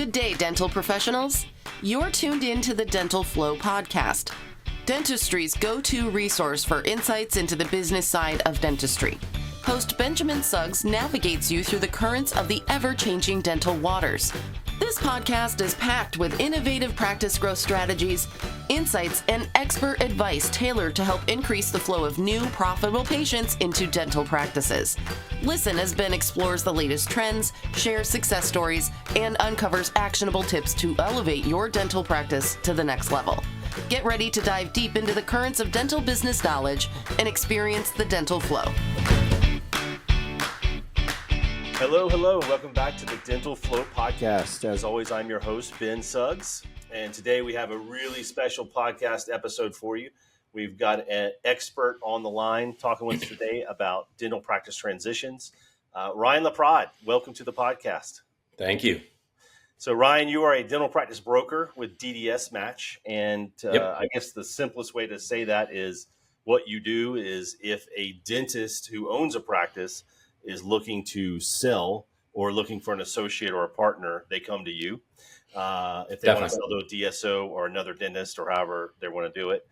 Good day, dental professionals. You're tuned in to the Dental Flow podcast, dentistry's go-to resource for insights into the business side of dentistry. Host Benjamin Suggs navigates you through the currents of the ever-changing dental waters. This podcast is packed with innovative practice growth strategies, insights, and expert advice tailored to help increase the flow of new, profitable patients into dental practices. Listen as Ben explores the latest trends, shares success stories, and uncovers actionable tips to elevate your dental practice to the next level. Get ready to dive deep into the currents of dental business knowledge and experience the dental flow. Hello, and welcome back to the Dental Flow podcast. As always, I'm your host, Ben Suggs, and today we have a really special podcast episode for you. We've got an expert on the line talking with us today about dental practice transitions. Ryan LaPrad, welcome to the podcast. Thank you. So, Ryan, you are a dental practice broker with DDS Match, and I guess the simplest way to say that is what you do is if a dentist who owns a practice is looking to sell or looking for an associate or a partner, they come to you. If they want to sell to a DSO or another dentist or however they want to do it.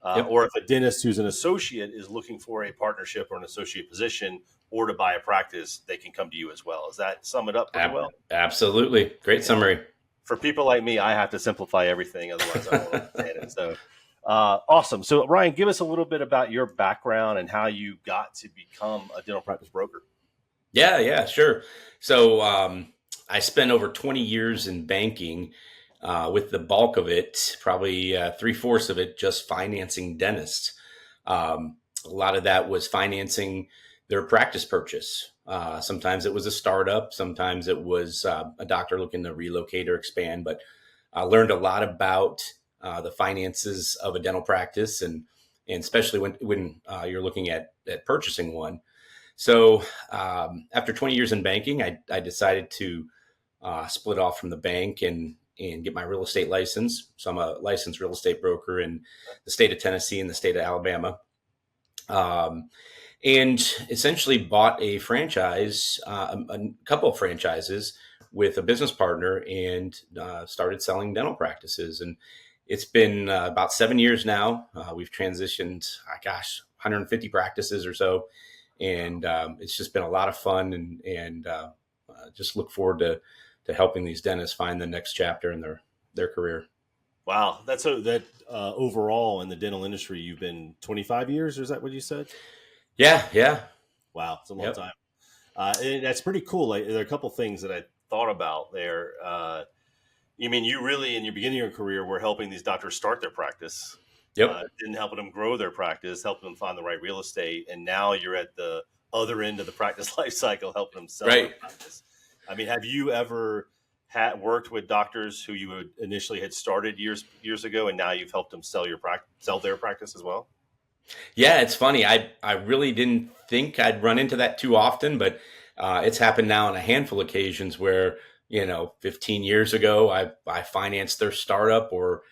Or if a dentist who's an associate is looking for a partnership or an associate position or to buy a practice, they can come to you as well. Does that sum it up pretty well? Absolutely. Great summary. For people like me, I have to simplify everything. Otherwise, I won't understand it. So awesome. So, Ryan, give us a little bit about your background and how you got to become a dental practice broker. Yeah, sure. So I spent over 20 years in banking with the bulk of it, probably 3/4 of it, just financing dentists. A lot of that was financing their practice purchase. Sometimes it was a startup. Sometimes it was a doctor looking to relocate or expand. But I learned a lot about the finances of a dental practice and especially when you're looking at purchasing one. So after 20 years in banking, I decided to split off from the bank and get my real estate license. So I'm a licensed real estate broker in the state of Tennessee and the state of Alabama. And essentially bought a franchise, a couple of franchises with a business partner and started selling dental practices. And it's been about 7 years now. We've transitioned, 150 practices or so. And it's just been a lot of fun and just look forward to helping these dentists find the next chapter in their career. Wow. That's overall in the dental industry, you've been 25 years, or is that what you said? Yeah. Wow. It's a long time. And that's pretty cool. Like, there are a couple things that I thought about there. You mean you really, in your beginning of your career, were helping these doctors start their practice. Didn't helping them grow their practice, helping them find the right real estate. And now you're at the other end of the practice life cycle, helping them sell their practice. I mean, have you ever worked with doctors who you initially had started years ago, and now you've helped them sell their practice as well? Yeah, it's funny. I really didn't think I'd run into that too often, but it's happened now on a handful of occasions where, 15 years ago, I financed their startup or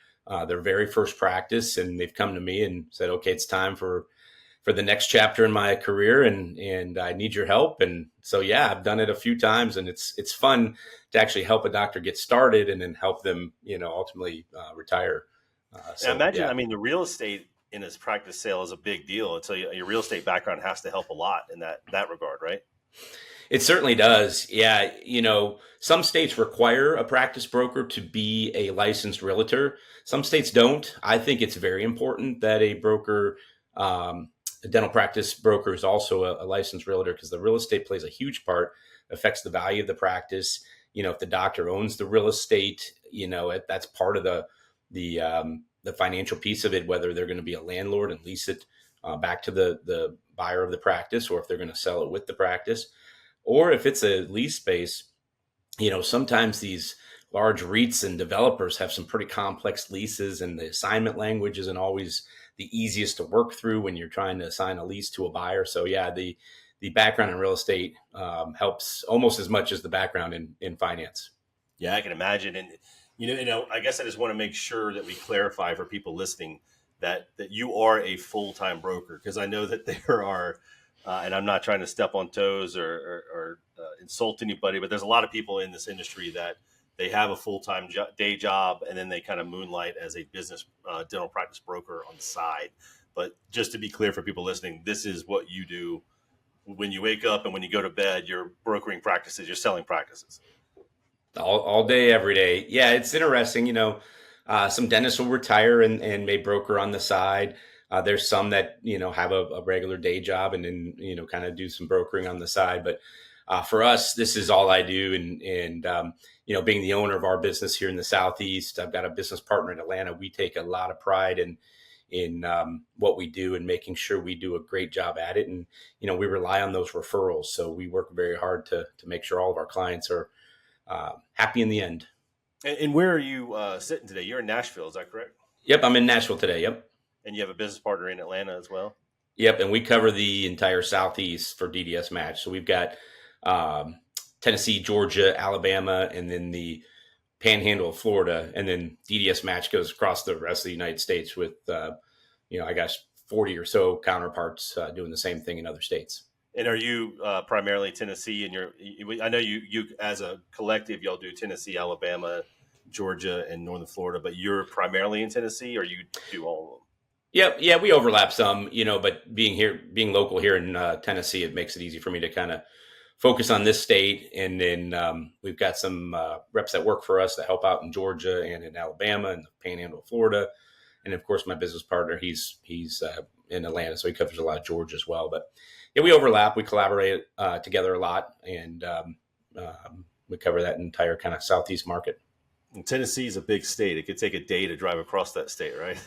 their very first practice, and they've come to me and said, okay, it's time for the next chapter in my career and I need your help. And so, yeah, I've done it a few times, and it's fun to actually help a doctor get started and then help them, ultimately retire. So imagine, I mean, the real estate in his practice sale is a big deal. So your real estate background has to help a lot in that regard, right? It certainly does. Yeah. Some states require a practice broker to be a licensed realtor. Some states don't. I think it's very important that a broker, a dental practice broker is also a licensed realtor, because the real estate plays a huge part, affects the value of the practice. If the doctor owns the real estate, that's part of the financial piece of it, whether they're going to be a landlord and lease it back to the buyer of the practice, or if they're going to sell it with the practice, or if it's a lease space. Sometimes these large REITs and developers have some pretty complex leases, and the assignment language isn't always the easiest to work through when you're trying to assign a lease to a buyer. So yeah, the background in real estate helps almost as much as the background in finance. Yeah, I can imagine. And, I guess I just want to make sure that we clarify for people listening that you are a full-time broker, because I know that there are, and I'm not trying to step on toes or insult anybody, but there's a lot of people in this industry that they have a full-time day job, and then they kind of moonlight as a business dental practice broker on the side. But just to be clear for people listening, this is what you do when you wake up and when you go to bed. You're brokering practices, you're selling practices. All day, every day. Yeah, it's interesting. Some dentists will retire and may broker on the side. There's some that, have a regular day job and then, kind of do some brokering on the side. But for us, this is all I do. And being the owner of our business here in the Southeast, I've got a business partner in Atlanta. We take a lot of pride in what we do and making sure we do a great job at it. And, we rely on those referrals. So we work very hard to make sure all of our clients are happy in the end. And where are you sitting today? You're in Nashville, is that correct? Yep, I'm in Nashville today. Yep. And you have a business partner in Atlanta as well? Yep, and we cover the entire Southeast for DDS Match. So we've got Tennessee, Georgia, Alabama, and then the Panhandle of Florida, and then DDS Match goes across the rest of the United States with, I guess 40 or so counterparts doing the same thing in other states. And are you primarily Tennessee? And I know you as a collective, y'all do Tennessee, Alabama, Georgia, and Northern Florida, but you're primarily in Tennessee, or you do all of them? Yeah, we overlap some, but being local here in Tennessee, it makes it easy for me to kind of focus on this state. And then we've got some reps that work for us that help out in Georgia and in Alabama and the Panhandle of Florida. And of course, my business partner, he's in Atlanta, so he covers a lot of Georgia as well. But yeah, we overlap. We collaborate together a lot, and we cover that entire kind of Southeast market. And Tennessee is a big state. It could take a day to drive across that state, right?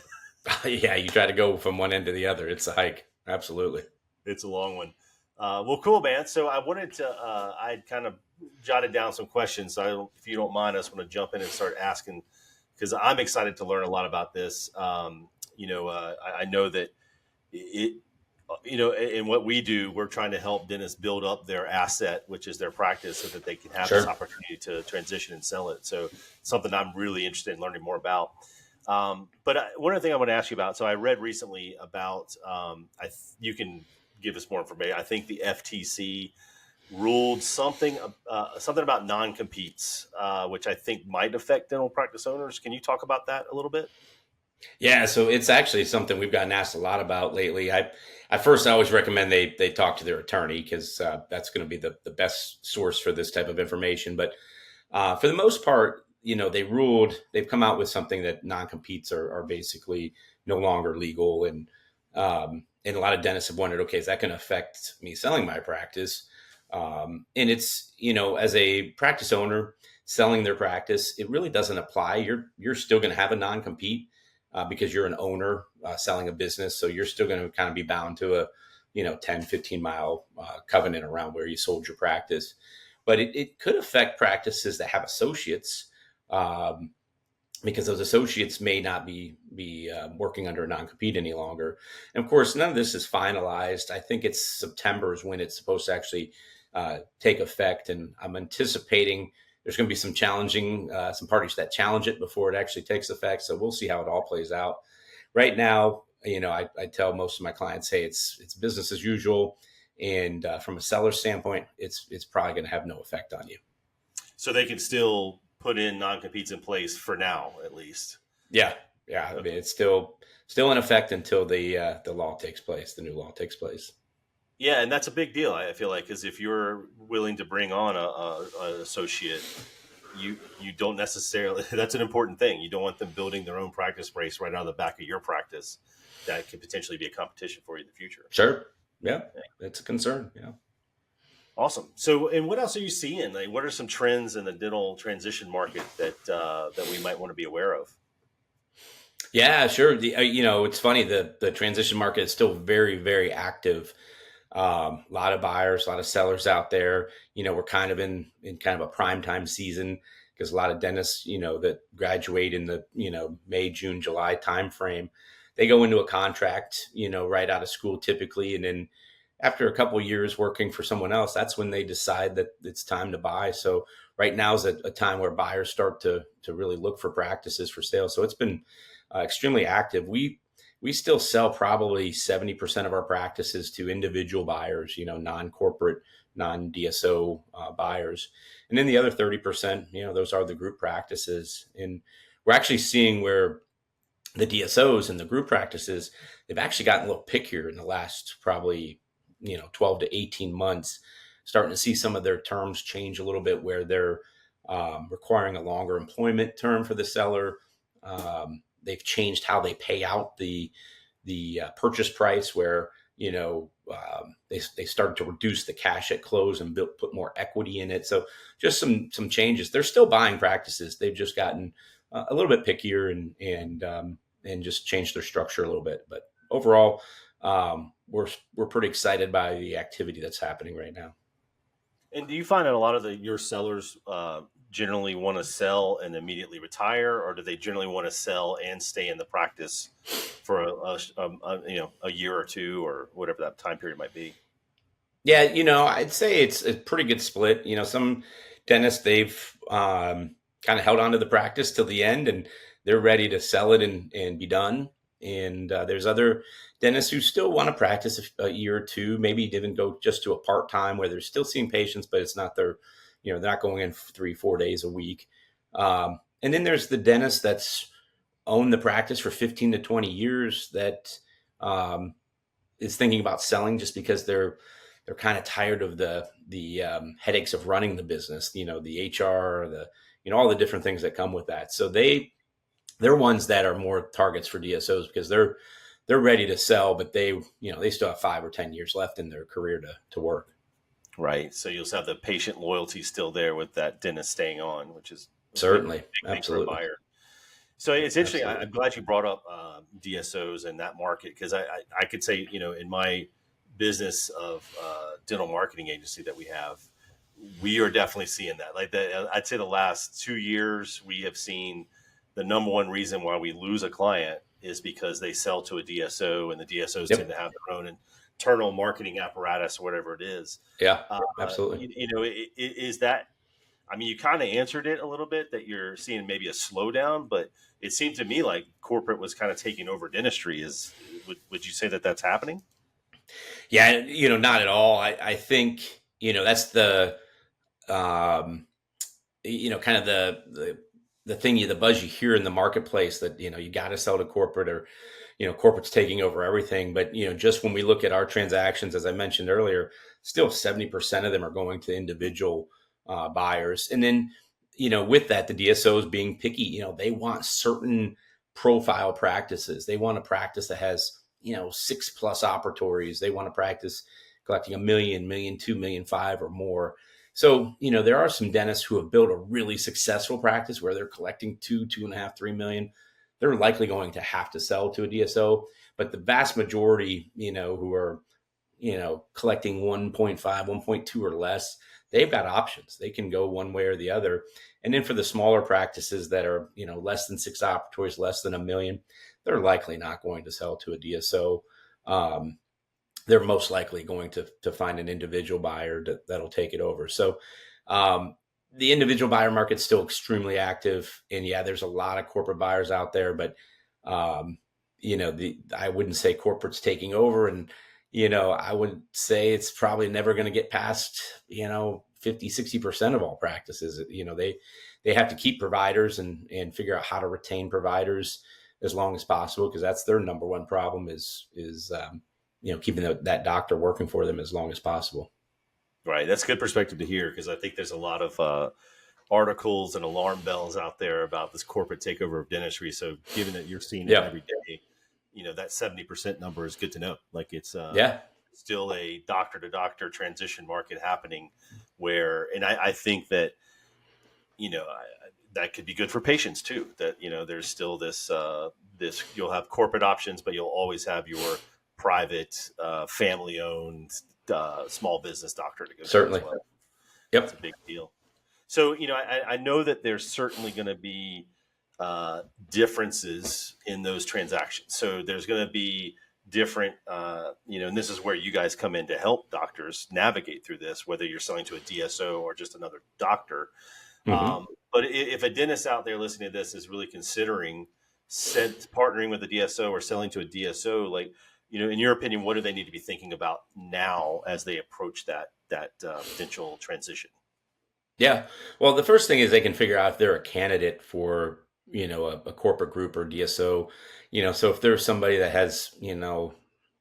Yeah, you try to go from one end to the other. It's a hike. Absolutely. It's a long one. Well, cool, man. So I wanted to, I'd kind of jotted down some questions. So if you don't mind, I just want to jump in and start asking, because I'm excited to learn a lot about this. I know that in what we do, we're trying to help dentists build up their asset, which is their practice, so that they can have this opportunity to transition and sell it. So something I'm really interested in learning more about. But one other thing I want to ask you about, so I read recently about, you can give us more information. I think the FTC ruled something about non-competes, which I think might affect dental practice owners. Can you talk about that a little bit? Yeah, so it's actually something we've gotten asked a lot about lately. At first, I always recommend they talk to their attorney, because that's going to be the best source for this type of information. But for the most part, they've come out with something that non-competes are basically no longer legal. And a lot of dentists have wondered, okay, is that going to affect me selling my practice? And it's, as a practice owner selling their practice, it really doesn't apply. You're still going to have a non-compete because you're an owner selling a business. So you're still going to kind of be bound to a, 10, 15 mile covenant around where you sold your practice. But it could affect practices that have associates, because those associates may not be working under a non-compete any longer. And of course, none of this is finalized. I think it's September is when it's supposed to actually take effect. And I'm anticipating there's going to be some parties that challenge it before it actually takes effect. So we'll see how it all plays out. Right now, I tell most of my clients, hey, it's business as usual. And from a seller standpoint, it's probably going to have no effect on you. So they can still put in non-competes in place for now, at least. Yeah. I mean, it's still in effect until the law takes place, the new law takes place. Yeah, and that's a big deal, I feel like, because if you're willing to bring on an associate, you don't necessarily, that's an important thing. You don't want them building their own practice space right out of the back of your practice. That could potentially be a competition for you in the future. Sure. Yeah. That's a concern. Yeah. Awesome. So, and what else are you seeing? Like, what are some trends in the dental transition market that we might want to be aware of? Yeah, sure. It's funny, the transition market is still very, very active. A lot of buyers, a lot of sellers out there. We're kind of in kind of a prime time season, because a lot of dentists, that graduate in the, May, June, July timeframe, they go into a contract, right out of school typically. And then after a couple of years working for someone else, that's when they decide that it's time to buy. So right now is a time where buyers start to really look for practices for sale. So it's been extremely active. We still sell probably 70% of our practices to individual buyers, non-corporate non-DSO buyers. And then the other 30%, those are the group practices. And we're actually seeing where the DSOs and the group practices, they've actually gotten a little pickier in the last probably, 12 to 18 months, starting to see some of their terms change a little bit where they're requiring a longer employment term for the seller. They've changed how they pay out the purchase price where, they started to reduce the cash at close and put more equity in it. So just some changes. They're still buying practices. They've just gotten a little bit pickier and just changed their structure a little bit. But overall, we're pretty excited by the activity that's happening right now. And do you find that a lot of your sellers generally want to sell and immediately retire, or do they generally want to sell and stay in the practice for a year or two or whatever that time period might be? Yeah, I'd say it's a pretty good split. Some dentists, they've kind of held on to the practice till the end and they're ready to sell it and be done. And there's other dentists who still want to practice a year or two, maybe even go just to a part-time where they're still seeing patients, but it's not they're not going in 3-4 days a week. And then there's the dentist that's owned the practice for 15 to 20 years that is thinking about selling just because they're kind of tired of the headaches of running the business, the HR, all the different things that come with that. So they're ones that are more targets for DSOs because they're ready to sell, but they still have 5 or 10 years left in their career to work. Right. So you'll have the patient loyalty still there with that dentist staying on, which is certainly absolutely for a buyer. So it's interesting. Absolutely. I'm glad you brought up DSOs and that market because I could say, in my business of dental marketing agency that we have, we are definitely seeing that. I'd say the last 2 years, we have seen the number one reason why we lose a client is because they sell to a DSO and the DSOs tend to have their own internal marketing apparatus or whatever it is. Yeah, absolutely. Is that, you kind of answered it a little bit that you're seeing maybe a slowdown, but it seemed to me like corporate was kind of taking over dentistry. Would you say that that's happening? Yeah, not at all. I think, that's the, kind of the thing, the buzz you hear in the marketplace that, you got to sell to corporate or, corporate's taking over everything. But, just when we look at our transactions, as I mentioned earlier, still 70% of them are going to individual buyers. And then, with that, the DSOs being picky, they want certain profile practices. They want a practice that has, 6+ operatories. They want to practice collecting $1 million, $1.2 million, $1.5 million or more. So, there are some dentists who have built a really successful practice where they're collecting $2.5 million, $3 million. They're likely going to have to sell to a DSO. But the vast majority, who are, collecting 1.5, 1.2 or less, they've got options. They can go one way or the other. And then for the smaller practices that are, less than 6 operatories, less than $1 million, they're likely not going to sell to a DSO. They're most likely going to find an individual buyer that'll take it over. So the individual buyer market's still extremely active. And yeah, there's a lot of corporate buyers out there, but I wouldn't say corporate's taking over. And, I would say it's probably never going to get past, 50, 60% of all practices. They have to keep providers and figure out how to retain providers as long as possible, because that's their number one problem is keeping that doctor working for them as long as possible. Right. That's a good perspective to hear, because I think there's a lot of articles and alarm bells out there about this corporate takeover of dentistry. So given that you're seeing it every day, that 70% number is good to know. Like it's still a doctor to doctor transition market happening where, and I think that, that could be good for patients too, that, there's still this you'll have corporate options, but you'll always have your private, family owned, small business doctor to go certainly to as well. Yep. That's a big deal. So, I know that there's certainly going to be differences in those transactions. So there's going to be different, and this is where you guys come in to help doctors navigate through this, whether you're selling to a DSO or just another doctor. Mm-hmm. But if a dentist out there listening to this is really considering partnering with a DSO or selling to a DSO, like, in your opinion, what do they need to be thinking about now as they approach that potential transition? Yeah. Well, the first thing is they can figure out if they're a candidate for, a corporate group or DSO. So if there's somebody that has,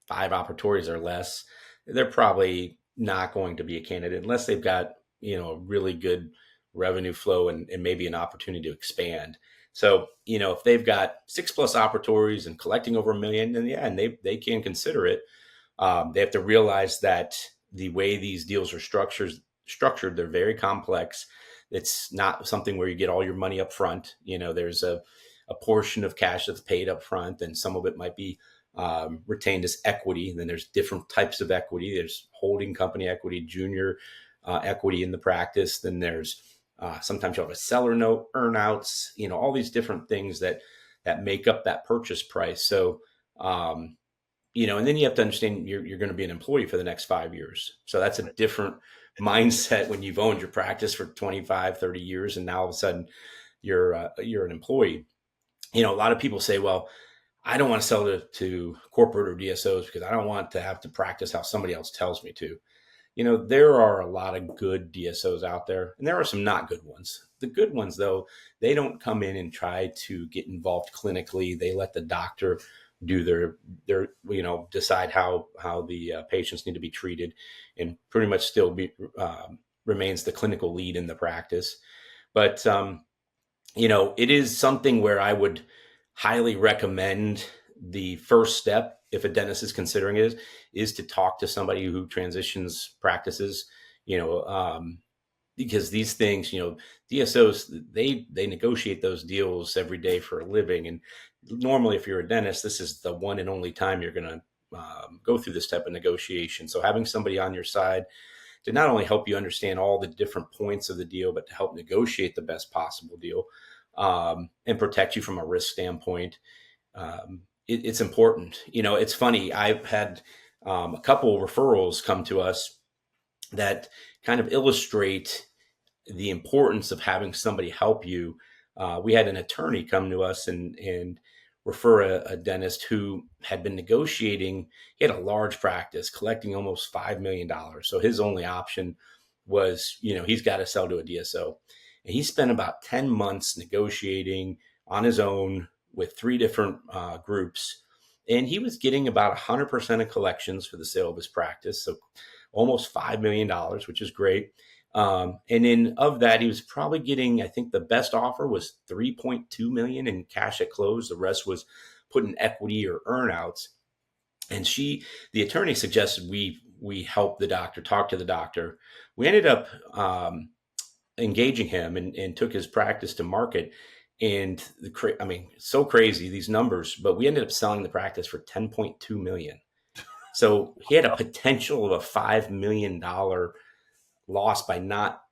5 operatories or less, they're probably not going to be a candidate unless they've got, a really good revenue flow and maybe an opportunity to expand. So, if they've got 6+ operatories and collecting over $1 million, then yeah, and they can consider it. They have to realize that the way these deals are structured, they're very complex. It's not something where you get all your money up front. There's a portion of cash that's paid up front, and some of it might be retained as equity. And then there's different types of equity. There's holding company equity, junior equity in the practice. Then there's sometimes you have a seller note, earnouts, all these different things that make up that purchase price. So, and then you have to understand you're going to be an employee for the next 5 years. So that's a different mindset when you've owned your practice for 25, 30 years. And now all of a sudden you're an employee. A lot of people say, well, I don't want to sell to corporate or DSOs because I don't want to have to practice how somebody else tells me to. There are a lot of good DSOs out there, and there are some not good ones. The good ones, though, they don't come in and try to get involved clinically. They let the doctor do their decide how the patients need to be treated, and pretty much still remains the clinical lead in the practice. But it is something where I would highly recommend the first step, if a dentist is considering it, is to talk to somebody who transitions practices, because these things, DSOs, they negotiate those deals every day for a living. And normally, if you're a dentist, this is the one and only time you're going to go through this type of negotiation. So having somebody on your side to not only help you understand all the different points of the deal, but to help negotiate the best possible deal and protect you from a risk standpoint, it's important. It's funny. I've had a couple referrals come to us that kind of illustrate the importance of having somebody help you. We had an attorney come to us and refer a dentist who had been negotiating. He had a large practice collecting almost $5 million. So his only option was, he's got to sell to a DSO. And he spent about 10 months negotiating on his own with 3 different groups. And he was getting about 100% of collections for the sale of his practice. So almost $5 million, which is great. And then of that, he was probably getting, I think the best offer was $3.2 million in cash at close. The rest was put in equity or earnouts. And the attorney suggested we help the doctor, talk to the doctor. We ended up engaging him and took his practice to market. And so crazy, these numbers, but we ended up selling the practice for $10.2 million. So he had a potential of a $5 million loss by not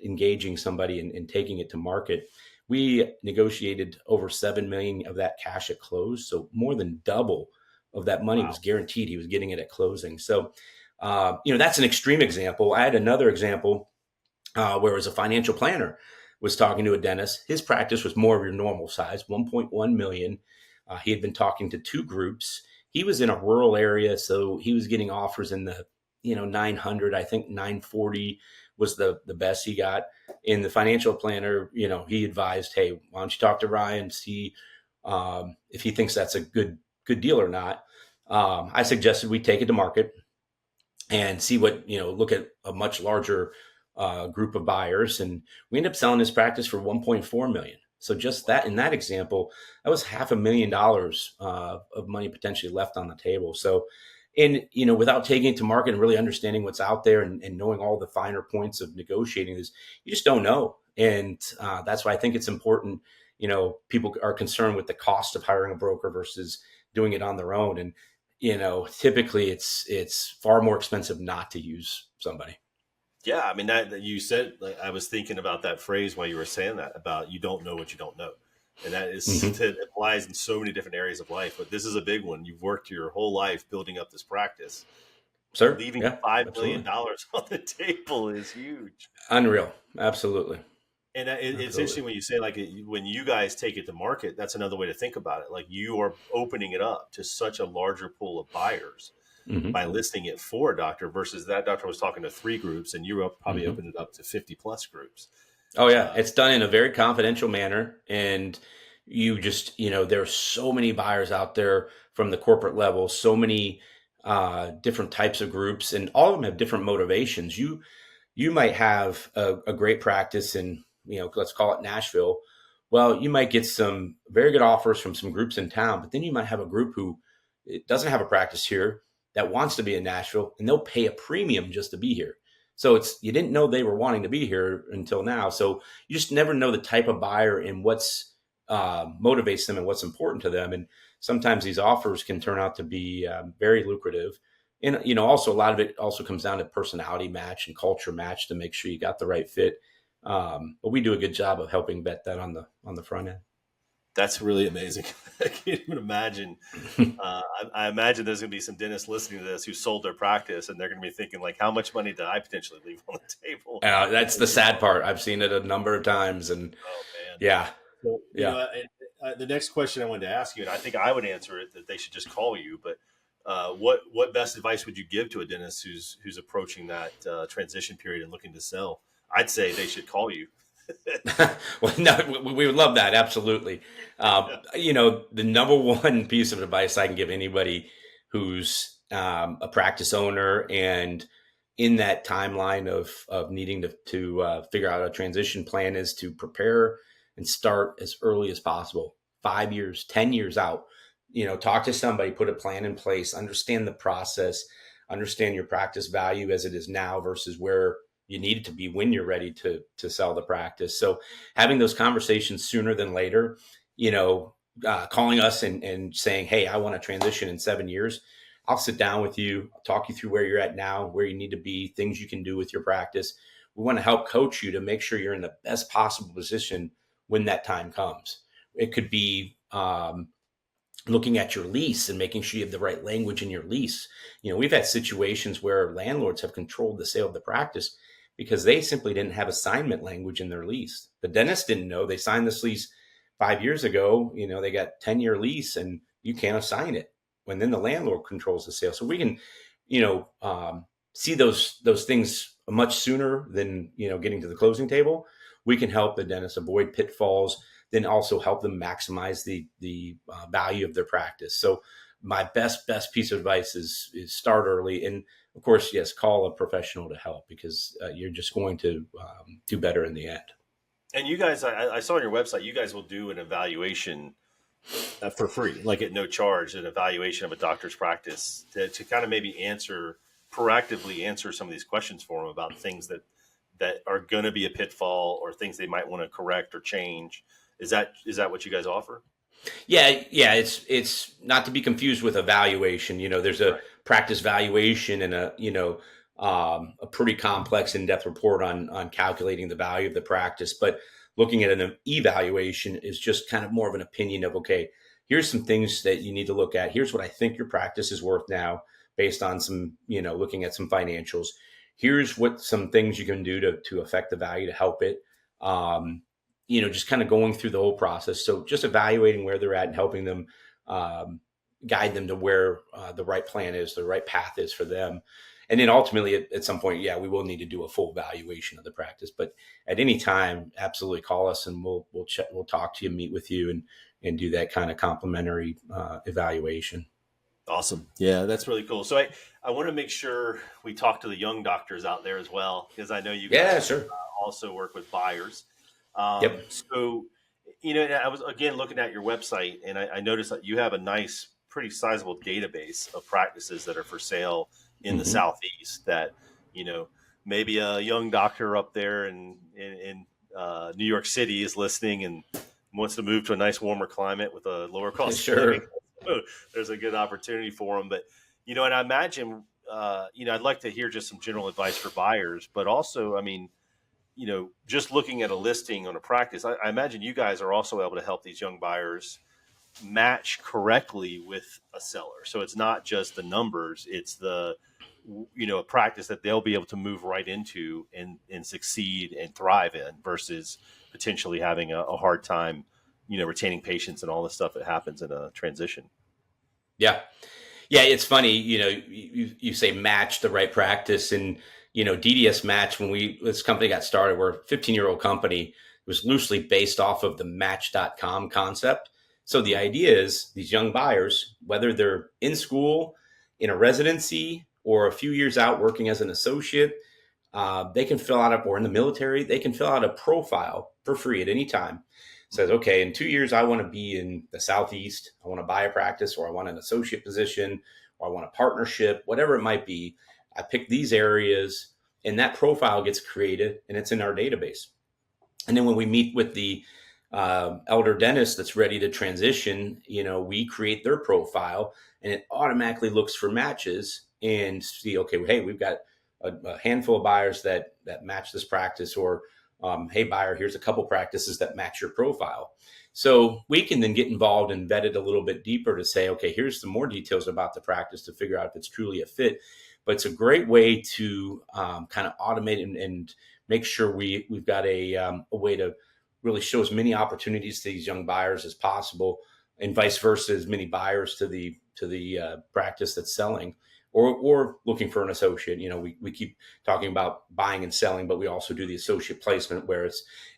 engaging somebody and taking it to market. We negotiated over $7 million of that cash at close. So more than double of that money was guaranteed he was getting it at closing. So, that's an extreme example. I had another example where it was a financial planner was talking to a dentist. His practice was more of your normal size, 1.1 million. He had been talking to 2 groups. He was in a rural area, so he was getting offers in the 900. I think 940 was the best he got. In the financial planner, he advised, hey, why don't you talk to Ryan, see if he thinks that's a good deal or not. I suggested we take it to market and see what, look at a much larger group of buyers. And we ended up selling his practice for $1.4 million. So just that, in that example, that was $500,000 of money potentially left on the table. So, without taking it to market and really understanding what's out there and knowing all the finer points of negotiating this, you just don't know. And that's why I think it's important. People are concerned with the cost of hiring a broker versus doing it on their own. And, typically it's far more expensive not to use somebody. Yeah, I mean that you said. Like, I was thinking about that phrase while you were saying that about you don't know what you don't know, and that is it applies in so many different areas of life. But this is a big one. You've worked your whole life building up this practice. Sir, leaving $5 million on the table is huge. Unreal, absolutely. And it's Absolutely. interesting when you say, like, when you guys take it to market, that's another way to think about it. Like, you are opening it up to such a larger pool of buyers by listing it for a doctor versus that doctor was talking to 3 groups and you probably opened it up to 50 plus groups. Oh yeah. It's done in a very confidential manner. And you just, there's so many buyers out there from the corporate level, so many different types of groups, and all of them have different motivations. You might have a great practice in, let's call it Nashville. Well, you might get some very good offers from some groups in town, but then you might have a group who doesn't have a practice here that wants to be in Nashville, and they'll pay a premium just to be here. So you didn't know they were wanting to be here until now. So you just never know the type of buyer and what's motivates them and what's important to them. And sometimes these offers can turn out to be very lucrative. And, also a lot of it also comes down to personality match and culture match to make sure you got the right fit. But we do a good job of helping vet that on the front end. That's really amazing. I can't even imagine. I imagine there's going to be some dentists listening to this who sold their practice, and they're going to be thinking, like, how much money did I potentially leave on the table? That's the sad part. I've seen it a number of times, and yeah. So, the next question I wanted to ask you, and I think I would answer it, that they should just call you. But what best advice would you give to a dentist who's approaching that transition period and looking to sell? I'd say they should call you. Well, no, we would love that. Absolutely. The number one piece of advice I can give anybody who's a practice owner and in that timeline of needing to figure out a transition plan is to prepare and start as early as possible. 5 years, 10 years out, talk to somebody, put a plan in place, understand the process, understand your practice value as it is now versus where you need it to be when you're ready to sell the practice. So having those conversations sooner than later, calling us and saying, hey, I want to transition in 7 years. I'll sit down with you, I'll talk you through where you're at now, where you need to be, things you can do with your practice. We want to help coach you to make sure you're in the best possible position when that time comes. It could be looking at your lease and making sure you have the right language in your lease. We've had situations where landlords have controlled the sale of the practice because they simply didn't have assignment language in their lease. The dentist didn't know. They signed this lease 5 years ago. They got 10-year lease and you can't assign it when then the landlord controls the sale. So we can, see those things much sooner than, getting to the closing table. We can help the dentist avoid pitfalls, then also help them maximize the value of their practice. So my best piece of advice is start early. And of course, yes, call a professional to help because you're just going to do better in the end. And you guys, I saw on your website, you guys will do an evaluation for free, like at no charge, an evaluation of a doctor's practice to kind of maybe proactively answer some of these questions for them about things that are going to be a pitfall or things they might want to correct or change. Is that what you guys offer? Yeah. It's not to be confused with evaluation. There's a practice valuation and a pretty complex in-depth report on calculating the value of the practice. But looking at an evaluation is just kind of more of an opinion of, okay, here's some things that you need to look at. Here's what I think your practice is worth now based on some, looking at some financials. Here's what some things you can do to affect the value to help it. Just kind of going through the whole process. So just evaluating where they're at and helping them guide them to where the right plan is, the right path is for them. And then ultimately at some point, we will need to do a full valuation of the practice. But at any time, absolutely call us and we'll talk to you, meet with you and do that kind of complimentary evaluation. Awesome. Yeah, that's really cool. So I want to make sure we talk to the young doctors out there as well, because I know you guys also work with buyers. Yep. So, I was, again, looking at your website and I noticed that you have a nice, pretty sizable database of practices that are for sale in the Southeast that, maybe a young doctor up there in New York City is listening and wants to move to a nice warmer climate with a lower cost of living. There's a good opportunity for them. But, and I imagine, I'd like to hear just some general advice for buyers, but also, just looking at a listing on a practice, I imagine you guys are also able to help these young buyers match correctly with a seller. So it's not just the numbers, it's a practice that they'll be able to move right into and succeed and thrive in versus potentially having a hard time, retaining patients and all the stuff that happens in a transition. Yeah. Yeah. It's funny, you say match the right practice, and, DDS Match, when this company got started, we're a 15-year-old company. It was loosely based off of the match.com concept. So the idea is these young buyers, whether they're in school, in a residency, or a few years out working as an associate, they can fill out or in the military, they can fill out a profile for free at any time. It says, okay, in 2 years, I want to be in the Southeast. I want to buy a practice, or I want an associate position, or I want a partnership, whatever it might be. I pick these areas, and that profile gets created, and it's in our database. And then when we meet with the elder dentist that's ready to transition, we create their profile, and it automatically looks for matches and see, okay, hey, we've got a handful of buyers that match this practice, or hey, buyer, here's a couple practices that match your profile. So we can then get involved and vet it a little bit deeper to say, okay, here's some more details about the practice to figure out if it's truly a fit. But it's a great way to kind of automate and make sure we've got a way to really show as many opportunities to these young buyers as possible, and vice versa, as many buyers to the practice that's selling or looking for an associate. We keep talking about buying and selling, but we also do the associate placement, where it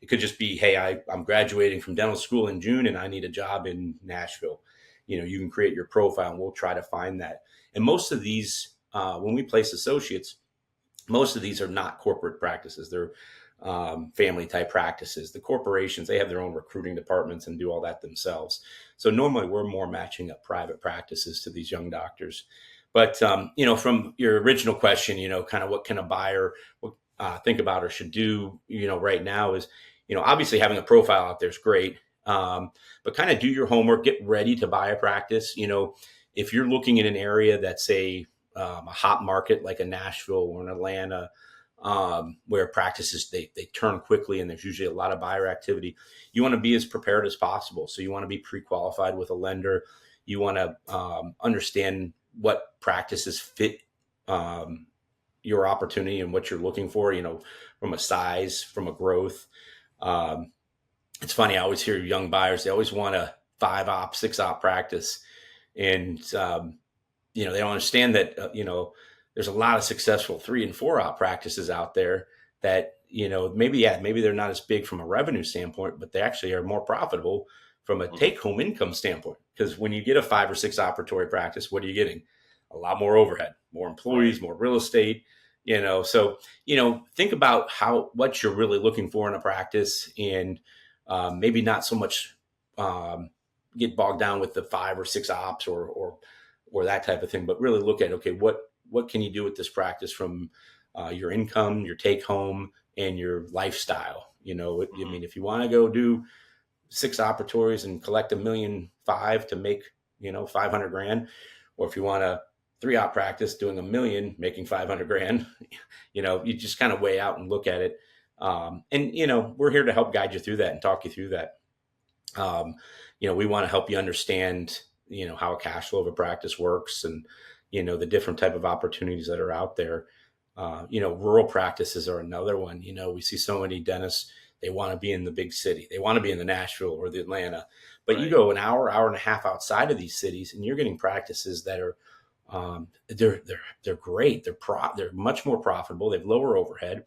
could just be, hey, I'm graduating from dental school in June and I need a job in Nashville. You can create your profile and we'll try to find that. And most of these, when we place associates, most of these are not corporate practices. They're family type practices. The corporations, they have their own recruiting departments and do all that themselves. So normally we're more matching up private practices to these young doctors. But, from your original question, kind of what can a buyer think about or should do, right now is, obviously having a profile out there is great. But kind of do your homework, get ready to buy a practice. If you're looking in an area that's a hot market like a Nashville or an Atlanta, where practices, they turn quickly and there's usually a lot of buyer activity, you want to be as prepared as possible. So you want to be pre-qualified with a lender. You want to understand what practices fit your opportunity and what you're looking for, from a size, from a growth. It's funny, I always hear young buyers, they always want a 5-op, 6-op practice. And, they don't understand that, there's a lot of successful 3 and 4-op practices out there that, maybe they're not as big from a revenue standpoint, but they actually are more profitable from a take-home income standpoint. Because when you get a 5 or 6 operatory practice, what are you getting? A lot more overhead, more employees, more real estate, So, think about what you're really looking for in a practice, and maybe not so much get bogged down with the 5 or 6 ops or that type of thing, but really look at, okay, what can you do with this practice from your income, your take home, and your lifestyle? I mean, if you want to go do 6 operatories and collect $1.5 million to make, $500,000, or if you want a 3-op practice doing $1 million, making $500,000, you just kind of weigh out and look at it. And we're here to help guide you through that and talk you through that. We want to help you understand, how a cash flow of a practice works, and, the different type of opportunities that are out there. Rural practices are another one. We see so many dentists, they want to be in the big city. They want to be in the Nashville or the Atlanta, but right. You go an hour and a half outside of these cities, and you're getting practices that are, they're great. They're much more profitable. They have lower overhead.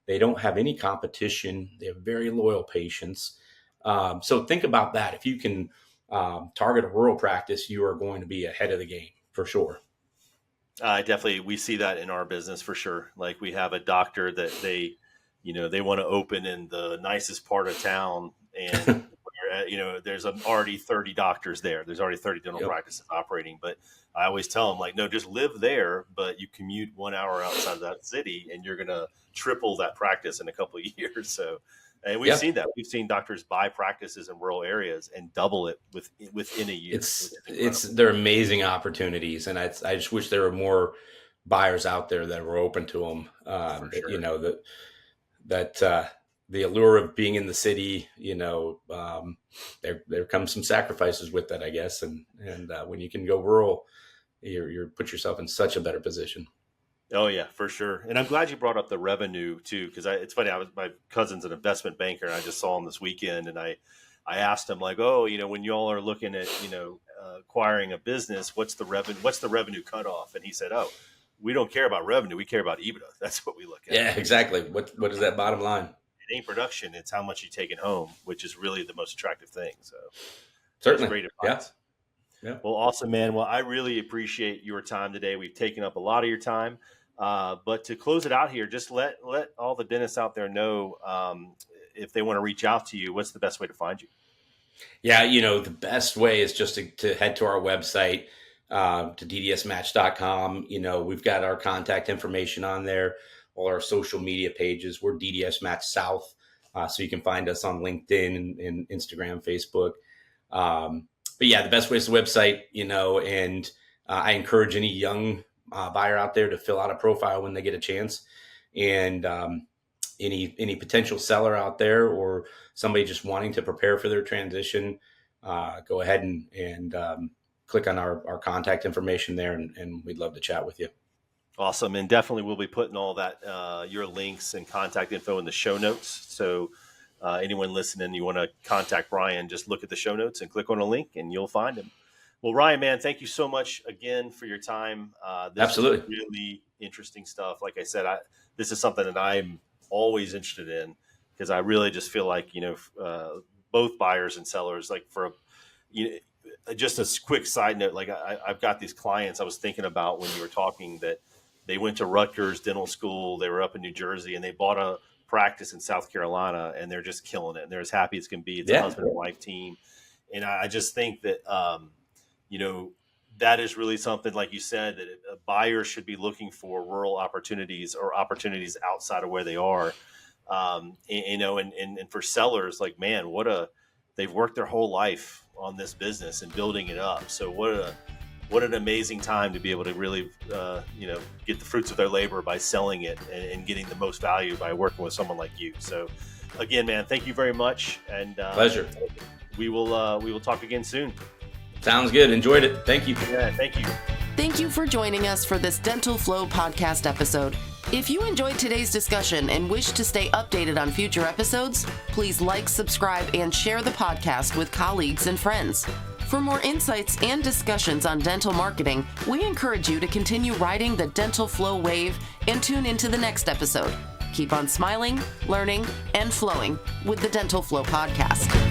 They don't have any competition. They have very loyal patients. So think about that. If you can target a rural practice, you are going to be ahead of the game for sure. Definitely. We see that in our business for sure. Like, we have a doctor that they want to open in the nicest part of town, and there's already 30 doctors there. There's already 30 dental practices operating. But I always tell them, like, no, just live there, but you commute 1 hour outside of that city, and you're going to triple that practice in a couple of years. So, and we've seen that. We've seen doctors buy practices in rural areas and double it within a year. They're amazing opportunities, and I just wish there were more buyers out there that were open to them. Sure. The allure of being in the city, there comes some sacrifices with that, I guess. And when you can go rural, you're put yourself in such a better position. Oh yeah, for sure. And I'm glad you brought up the revenue too, because it's funny. My cousin's an investment banker, and I just saw him this weekend, and I asked him like, oh, when y'all are looking at acquiring a business, what's the revenue cutoff? And he said, oh, we don't care about revenue, we care about EBITDA. That's what we look at. Yeah, exactly. What is that bottom line? It ain't production; it's how much you take it home, which is really the most attractive thing. So certainly, great advice. Yeah. Well, awesome, man. Well, I really appreciate your time today. We've taken up a lot of your time. But to close it out here, just let all the dentists out there know if they want to reach out to you, what's the best way to find you? Yeah, the best way is just to head to our website, to ddsmatch.com. We've got our contact information on there, all our social media pages. We're DDS Match South, so you can find us on LinkedIn and Instagram, Facebook. But yeah, the best way is the website, and I encourage any young buyer out there to fill out a profile when they get a chance. And any potential seller out there or somebody just wanting to prepare for their transition, go ahead and click on our contact information there, and we'd love to chat with you. Awesome. And definitely we'll be putting all that, your links and contact info in the show notes. So anyone listening, you want to contact Ryan, just look at the show notes and click on a link and you'll find him. Well, Ryan, man, thank you so much again for your time. This Absolutely. is really interesting stuff. Like I said, this is something that I'm always interested in, because I really just feel like, both buyers and sellers, like just a quick side note, like I've got these clients I was thinking about when you were talking, that they went to Rutgers Dental School. They were up in New Jersey and they bought a practice in South Carolina, and they're just killing it. And they're as happy as can be. It's a husband and wife team. And I just think that, that is really something, like you said, that a buyer should be looking for rural opportunities or opportunities outside of where they are. And for sellers, like, man, they've worked their whole life on this business and building it up. So what an amazing time to be able to really, get the fruits of their labor by selling it and getting the most value by working with someone like you. So again, man, thank you very much. And pleasure. We will talk again soon. Sounds good. Enjoyed it. Thank you. Yeah, thank you. Thank you for joining us for this Dental Flow podcast episode. If you enjoyed today's discussion and wish to stay updated on future episodes, please like, subscribe, and share the podcast with colleagues and friends. For more insights and discussions on dental marketing, we encourage you to continue riding the Dental Flow wave and tune into the next episode. Keep on smiling, learning, and flowing with the Dental Flow podcast.